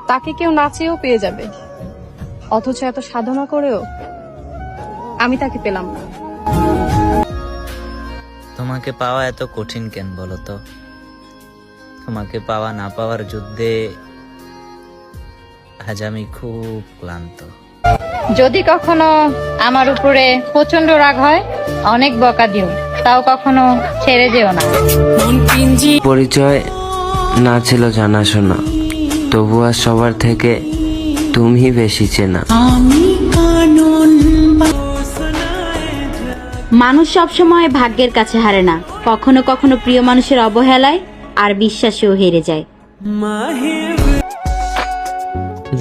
তাকে কেউ না চেয়েও পেয়ে যাবে, অথচ এত সাধনা করেও আমি তাকে পেলাম না। তোমাকে পাওয়া এত কঠিন কেন বলো তো? তোমাকে পাওয়া না পাওয়ার যুদ্ধে আজ আমি খুব ক্লান্ত। যদি কখনো আমার উপরে প্রচন্ড রাগ হয়, অনেক বকা দিও, তাও কখনো ছেড়ে যেও না। পরিচয় না ছিল জানাশোনা, তবু আর সবার থেকে তুমি বেশি চেনা। মানুষ সবসময় ভাগ্যের কাছে হারে না, কখনো কখনো প্রিয় মানুষের অবহেলায় আর বিশ্বাসেও হেরে যায়।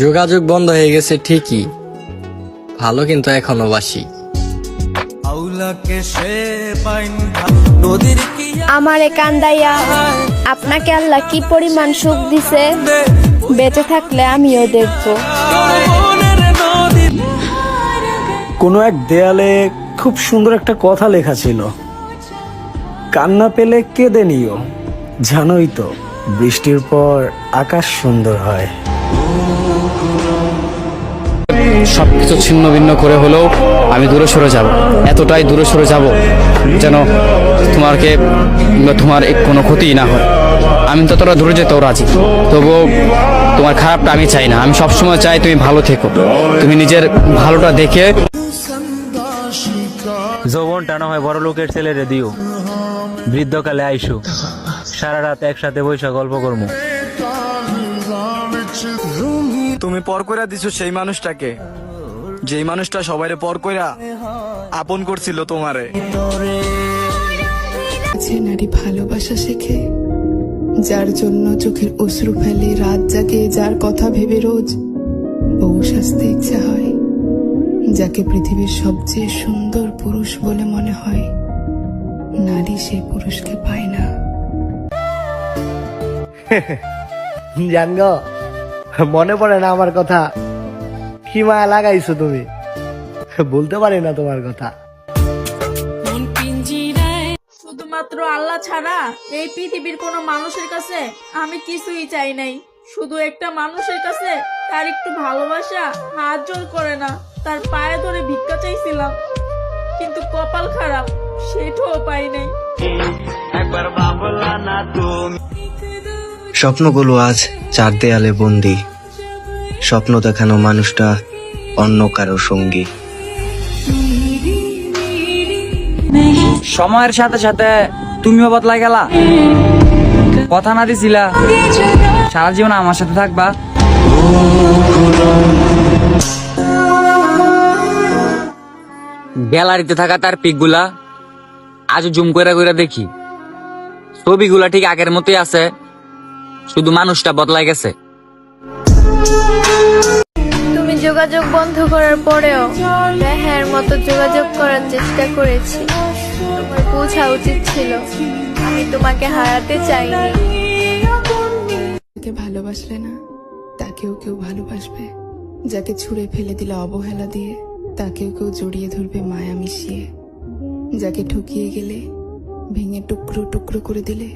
যোগাযোগ বন্ধ হয়ে গেছে ঠিকই, ভালো কিন্তু এখনো বাসি। আমারে কান্দাইয়া আপনাকে আল্লাহ কি পরিমাণ সুখ দিছে, বেঁচে থাকলে আমিও দেখব। কোনো এক দেয়ালে খুব সুন্দর একটা কথা লেখা ছিল, কান্না পেলে কেঁদে নিও, জানোই তো বৃষ্টির পর আকাশ সুন্দর হয়। সবকিছু ছিন্ন ভিন্ন করে হলেও আমি দূরে সরে যাব, এতটাই দূরে সরে যাব যেন তোমার কোনো ক্ষতি না হয়। আমি ততটা দূরে যেতেও রাজি, তবুও তোমার খারাপটা আমি চাই না। আমি সবসময় চাই তুমি ভালো থেকো, তুমি নিজের ভালোটা দেখে। যৌবনটা না হয় বড় লোকের ছেলেরে দিও, বৃদ্ধকালে আইসো, সারা রাত একসাথে বৈশা গল্প করবো। তুমি পর কইরা দিছো সেই মানুষটাকে, যেই মানুষটা সবাইরে পর কইরা আপন করছিল তোমারে। যে নারী ভালোবাসা শেখে, যার জন্য চোখের অশ্রু ফেলে, রাত জাগে, যার কথা ভেবে রোজ বউ সাজতে ইচ্ছা হয়, যাকে পৃথিবীর সবচেয়ে সুন্দর পুরুষ বলে মনে হয়, নারী সেই পুরুষকে পায় না। জানগ, মনে পড়ে না আমার কথা? কি মায়া লাগাইছো তুমি, বলতে পারি না তোমার কথা। শুধুমাত্র আল্লাহ ছাড়া এই পৃথিবীর কোনো মানুষের কাছে আমি কিছুই চাই নাই। শুধু একটা মানুষের কাছে তার একটু ভালোবাসা, হাত জোর করে না, তার পায়ে ধরে ভিক্ষা চাইছিলাম, কিন্তু কপাল খারাপ, সেটাও পাই নাই। স্বপ্নগুলো আজ চার দেয়ালে বন্দি, স্বপ্ন দেখানো মানুষটা অন্য কারো সঙ্গী। সময়ের সাথে সাথে তুমিও বদলাই গেলা, কথা না দিছিলা সারা জীবন আমার সাথে থাকবা। গ্যালারিতে থাকা তার পিকগুলা আজ জুম করে করে দেখি, ছবিগুলা ঠিক আগের মতোই আছে, শুধু মানুষটা বদলাই গেছে। তুমি যোগাযোগ বন্ধ করার পরেও দেহের মতো যোগাযোগ করার চেষ্টা করেছি। তোমার বোঝা উচিত ছিল আমি তোমাকে হারাতে চাইনি। যাকে ভালোবাসলে না তাকেও কেউ ভালোবাসবে, যাকে ছুঁড়ে ফেলে দিলে অবহেলা দিয়ে তাকেও কেউ জড়িয়ে ধরবে মায়া মিশিয়ে, যাকে ঠকিয়ে গেলে ভেঙে টুকরো টুকরো করে দিলে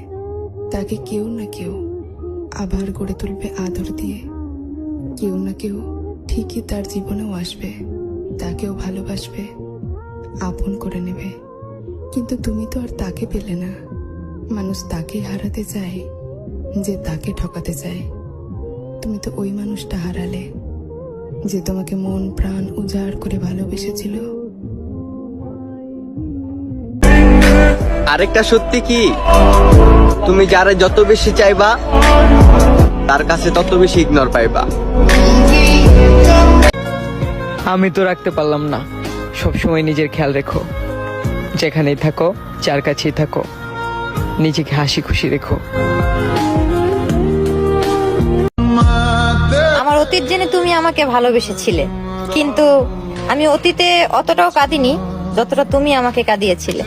তাকে কেউ না কেউ আবার গড়ে তুলবে আদর দিয়ে। কেউ না কেউ ঠিকই তার জীবনেও আসবে, তাকেও ভালোবাসবে, আপন করে নেবে। কিন্তু তুমি তো আর তাকে পেলে না। মানুষ তাকেই হারাতে চায় যে তাকে ঠকাতে চায়। তুমি তো ওই মানুষটা হারালে যে তোমাকে মন প্রাণ উজাড় করে ভালোবেসেছিল। আরেকটা সত্যি কি, তুমি যারা যত বেশি চাইবা তার কাছে তত বেশি ইগনোর পাইবা। আমি তো রাখতে পারলাম না। সবসময় নিজের খেয়াল রেখো, যেখানেই থাকো, যার কাছেই থাকো, নিজেকে হাসি খুশি রেখো। আমার অতীত জেনে তুমি আমাকে ভালোবেসেছিলে, কিন্তু আমি অতীতে অতটাও কাঁদিনি যতটা তুমি আমাকে কাঁদিয়েছিলে।